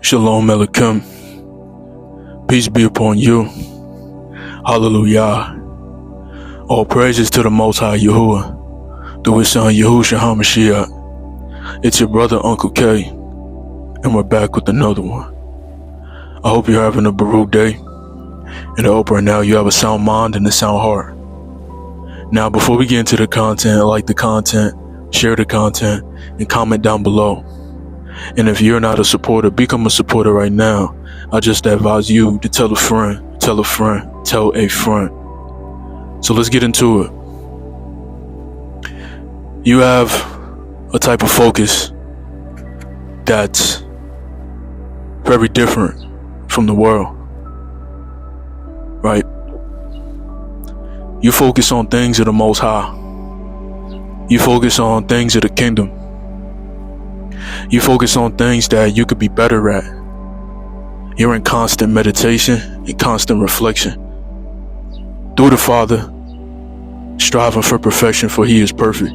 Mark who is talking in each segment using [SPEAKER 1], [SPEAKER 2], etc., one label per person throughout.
[SPEAKER 1] Shalom Aleichem. Peace be upon you. Hallelujah. All praises to the Most High Yahuwah, through His Son Yahushua HaMashiach. It's your brother UncleK, and we're back with another one. I hope you're having a Baruch day, and I hope right now you have a sound mind and a sound heart. Now, before we get into the content, like the content, share the content, and comment down below. And if you're not a supporter, become a supporter right now. I just advise you to tell a friend, tell a friend, tell a friend. So let's get into it. You have a type of focus that's very different from the world, right? You focus on things of the Most High. You focus on things of the kingdom. You focus on things that you could be better at. You're in constant meditation and constant reflection. Through the Father, striving for perfection, for He is perfect.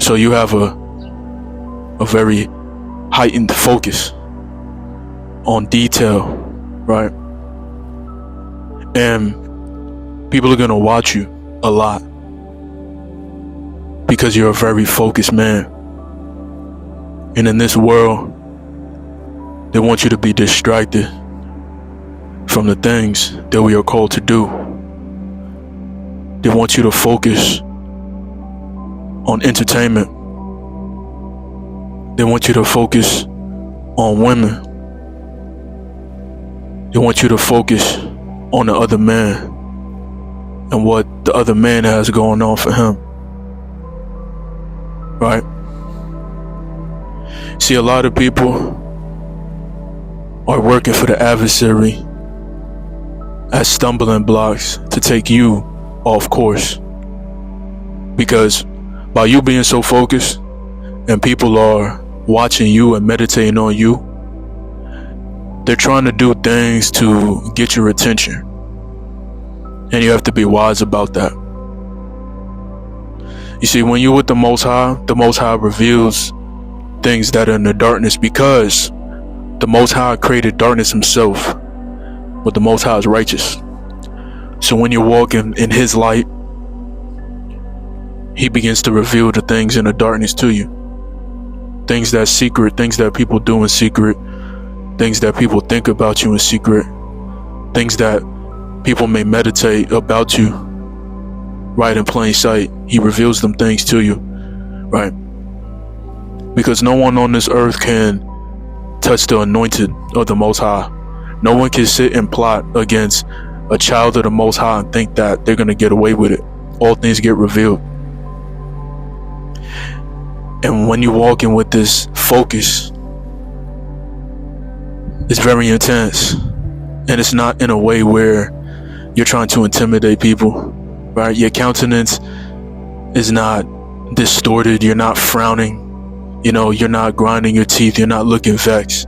[SPEAKER 1] So you have a very heightened focus on detail, right? And people are going to watch you a lot because you're a very focused man. And in this world, they want you to be distracted from the things that we are called to do. They want you to focus on entertainment. They want you to focus on women. They want you to focus on the other man and what the other man has going on for him. Right? See, a lot of people are working for the adversary as stumbling blocks to take you off course. Because by you being so focused and people are watching you and meditating on you, they're trying to do things to get your attention. And you have to be wise about that. You see, when you're with the Most High reveals things that are in the darkness, because the Most High created darkness Himself, but the Most High is righteous. So when you're walking in His light, He begins to reveal the things in the darkness to you. Things that's secret, things that people do in secret, things that people think about you in secret, things that people may meditate about you right in plain sight. He reveals them things to you, right? Because no one on this earth can touch the anointed of the Most High. No one can sit and plot against a child of the Most High and think that they're going to get away with it. All things get revealed. And when you walk in with this focus, it's very intense. And it's not in a way where you're trying to intimidate people, right? Your countenance is not distorted. You're not frowning. You know, you're not grinding your teeth. You're not looking vexed.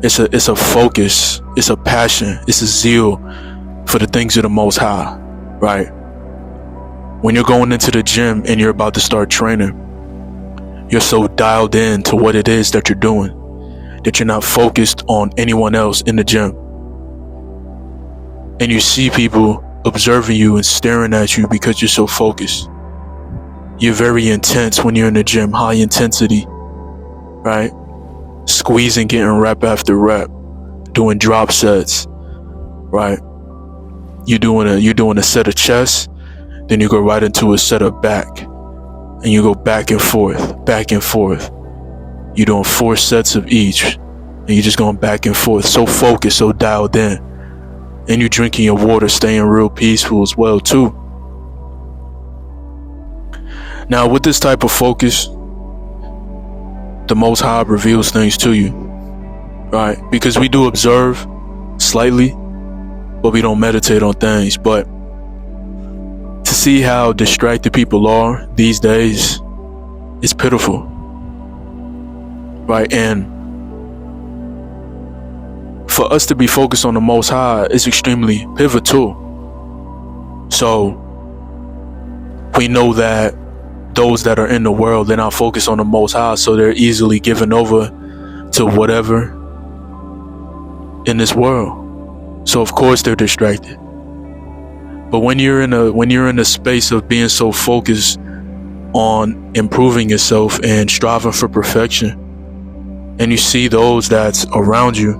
[SPEAKER 1] It's a focus. It's a passion. It's a zeal for the things of the Most High, right? When you're going into the gym and you're about to start training, you're so dialed in to what it is that you're doing that you're not focused on anyone else in the gym. And you see people observing you and staring at you because you're so focused. You're very intense when you're in the gym, high intensity, right? Squeezing, getting rep after rep, doing drop sets, right? You're doing a set of chest, then you go right into a set of back, and you go back and forth, back and forth. You're doing 4 sets of each, and you're just going back and forth, so focused, so dialed in. And you're drinking your water, staying real peaceful as well too. Now, with this type of focus, the Most High reveals things to you, right? Because we do observe slightly, but we don't meditate on things. But to see how distracted people are these days is pitiful, right? And for us to be focused on the Most High is extremely pivotal. So we know that those that are in the world, they're not focused on the Most High, so they're easily given over to whatever in this world. So of course they're distracted. But when you're in a space of being so focused on improving yourself and striving for perfection, and you see those that's around you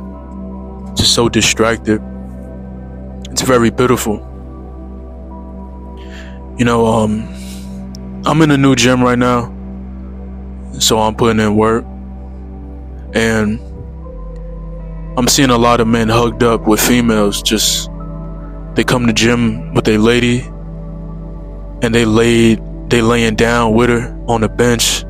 [SPEAKER 1] just so distracted, it's very beautiful. I'm in a new gym right now, so I'm putting in work, and I'm seeing a lot of men hugged up with females. Just they come to gym with their lady, and they laying down with her on a bench,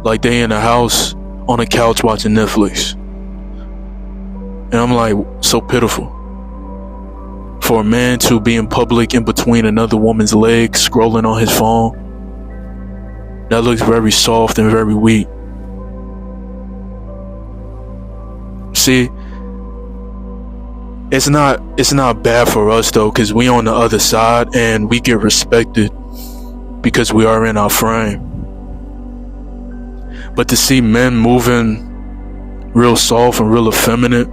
[SPEAKER 1] like they in a house on a couch watching Netflix. And I'm like, so pitiful. For a man to be in public in between another woman's legs, scrolling on his phone, that looks very soft and very weak. See, it's not bad for us though, because we on the other side and we get respected because we are in our frame. But to see men moving real soft and real effeminate,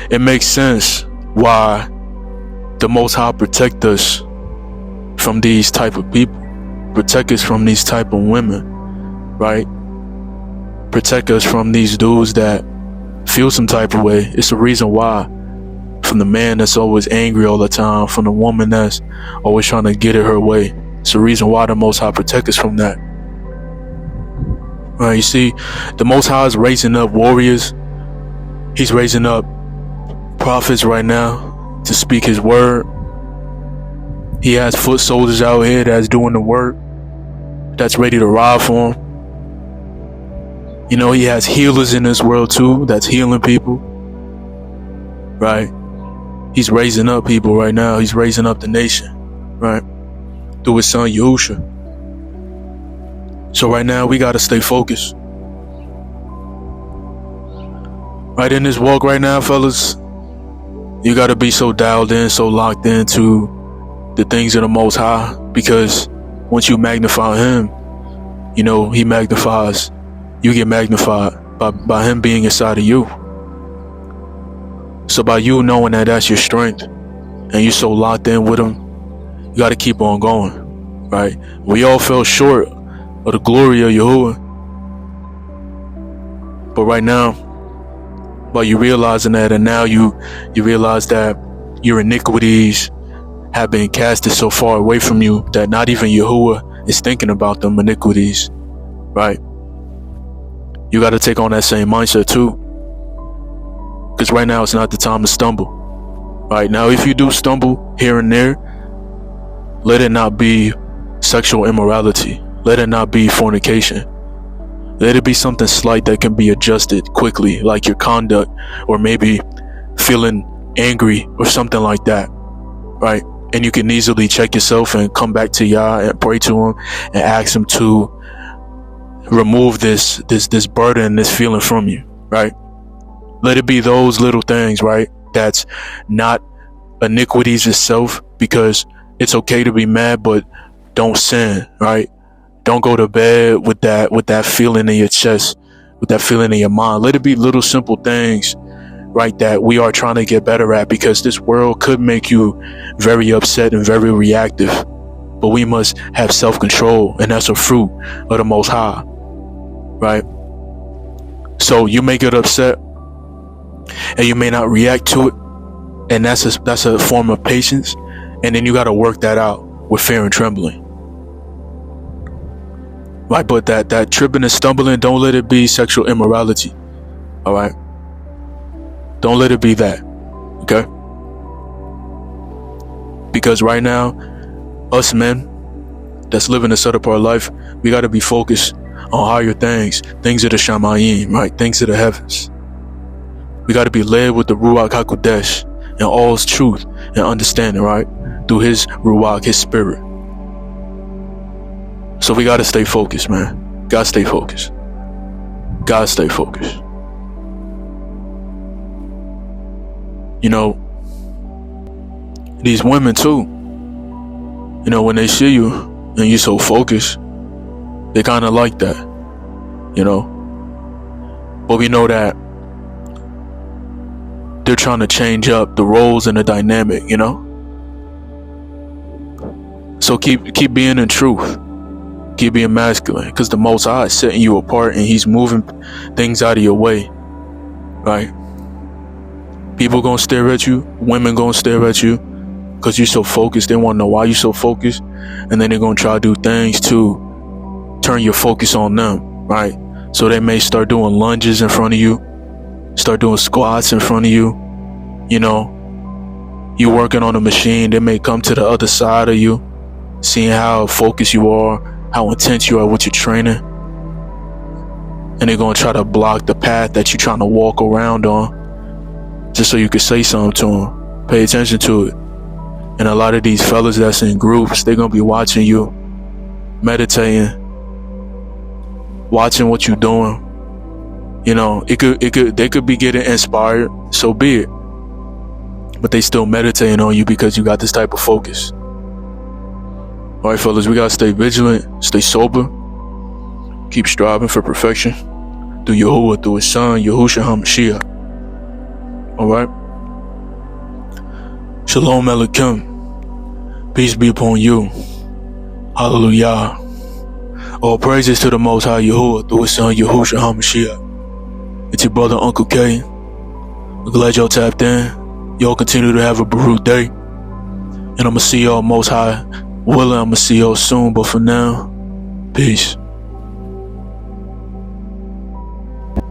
[SPEAKER 1] it makes sense why the Most High protect us from these type of people, protect us from these type of women, right? Protect us from these dudes that feel some type of way. It's the reason why. From the man that's always angry all the time, from the woman that's always trying to get it her way. It's the reason why the Most High protect us from that. Right? You see, the Most High is raising up warriors. He's raising up prophets right now to speak his word. He has foot soldiers out here that's doing the work, that's ready to ride for him. He has healers in this world too, that's healing people. Right? He's raising up people right now. He's raising up the nation, right? Through his son Yahusha. So right now we gotta stay focused. Right in this walk right now, fellas, you gotta be so dialed in, so locked into the things of the Most High, because once you magnify him, he magnifies. You get magnified by him being inside of you. So by you knowing that that's your strength, and you're so locked in with him, you got to keep on going, right? We all fell short of the glory of Yahuwah. But right now, by you realizing that, and now you realize that your iniquities have been casted so far away from you that not even Yahuwah is thinking about them iniquities, right? You got to take on that same mindset too. Because right now it's not the time to stumble. Right now, if you do stumble here and there, let it not be sexual immorality. Let it not be fornication. Let it be something slight that can be adjusted quickly, like your conduct, or maybe feeling angry or something like that. Right? And you can easily check yourself and come back to Yah and pray to him and ask him to remove this burden, this feeling from you. Right? Let it be those little things, right? That's not iniquities itself, because it's okay to be mad, but don't sin, right? Don't go to bed with that feeling in your chest, with that feeling in your mind. Let it be little simple things, right, that we are trying to get better at, because this world could make you very upset and very reactive. But we must have self-control, and that's a fruit of the Most High, right? So you may get upset, and you may not react to it, and that's a form of patience, and then you got to work that out with fear and trembling, right? But that tripping and stumbling, don't let it be sexual immorality. All right, don't let it be that. Okay, because right now, us men that's living a set apart life, we got to be focused on higher things of the Shamayim, right? Things of the heavens. We got to be led with the Ruach HaKodesh and all his truth and understanding, right? Through his Ruach, his spirit. So we got to stay focused, man. Gotta stay focused. Gotta stay focused. These women too, when they see you and you're so focused, they kind of like that, But we know that they're trying to change up the roles and the dynamic, you know? So keep being in truth. Keep being masculine, because the Most High is setting you apart and he's moving things out of your way, right? People gonna stare at you, women gonna stare at you because you're so focused. They want to know why you're so focused, and then they're gonna try to do things to turn your focus on them, right? So they may start doing lunges in front of you, start doing squats in front of you. You know, you working on a machine, they may come to the other side of you, seeing how focused you are, how intense you are with your training, and they're gonna try to block the path that you're trying to walk around on, just so you can say something to them. Pay attention to it. And a lot of these fellas that's in groups, they're gonna be watching you, meditating, watching what you're doing. You know, they could be getting inspired, so be it. But they still meditating on you because you got this type of focus. Alright, fellas, we gotta stay vigilant, stay sober, keep striving for perfection through Yahuwah, through his son, Yahushua HaMashiach. Alright? Shalom Aleichem. Peace be upon you. Hallelujah. All praises to the Most High Yahuwah through his son, Yahushua HaMashiach. It's your brother, UncleK. I'm glad y'all tapped in. Y'all continue to have a Baruch day. And I'ma see y'all Most High willing. I'ma see y'all soon. But for now, peace.